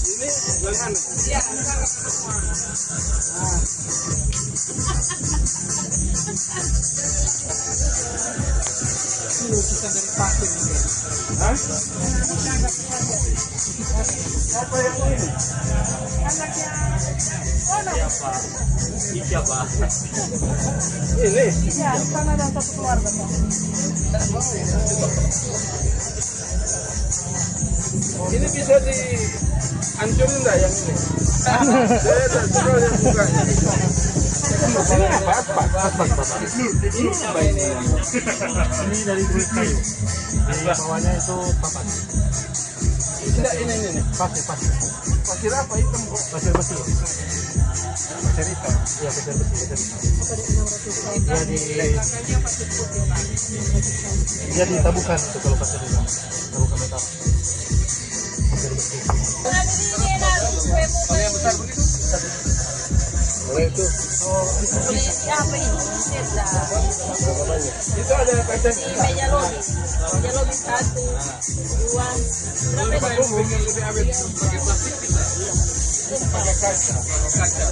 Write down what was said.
Ini jangan. Iya. Ini lukisan dari pasir ini. Hah? Apa yang ini? Anaknya. Siapa? Ini. Iya, di sana ada satu keluarga. Pak. Ini bisa dihancurin nggak yang ini? Saya tak suka yang bukanya. Ini apa? Ini apa ini? Ini dari kulit kayu. Di bawahnya itu papan. Tidak ini. Pasir. Pasir apa hitam kok? Pasir besi. Pasir hitam. Iya, pasir besi. Dia ditabukan itu kalau pasir hitam. Tabukan metal. Pasir besi. Yang besar begitu? Boleh itu. Apa ini? Itu ada kacanya. Meja lobi. Meja lobi 1, 2. Berapa ini? Lebih awet pakai plastik bisa. Pakai kaca. Kaca.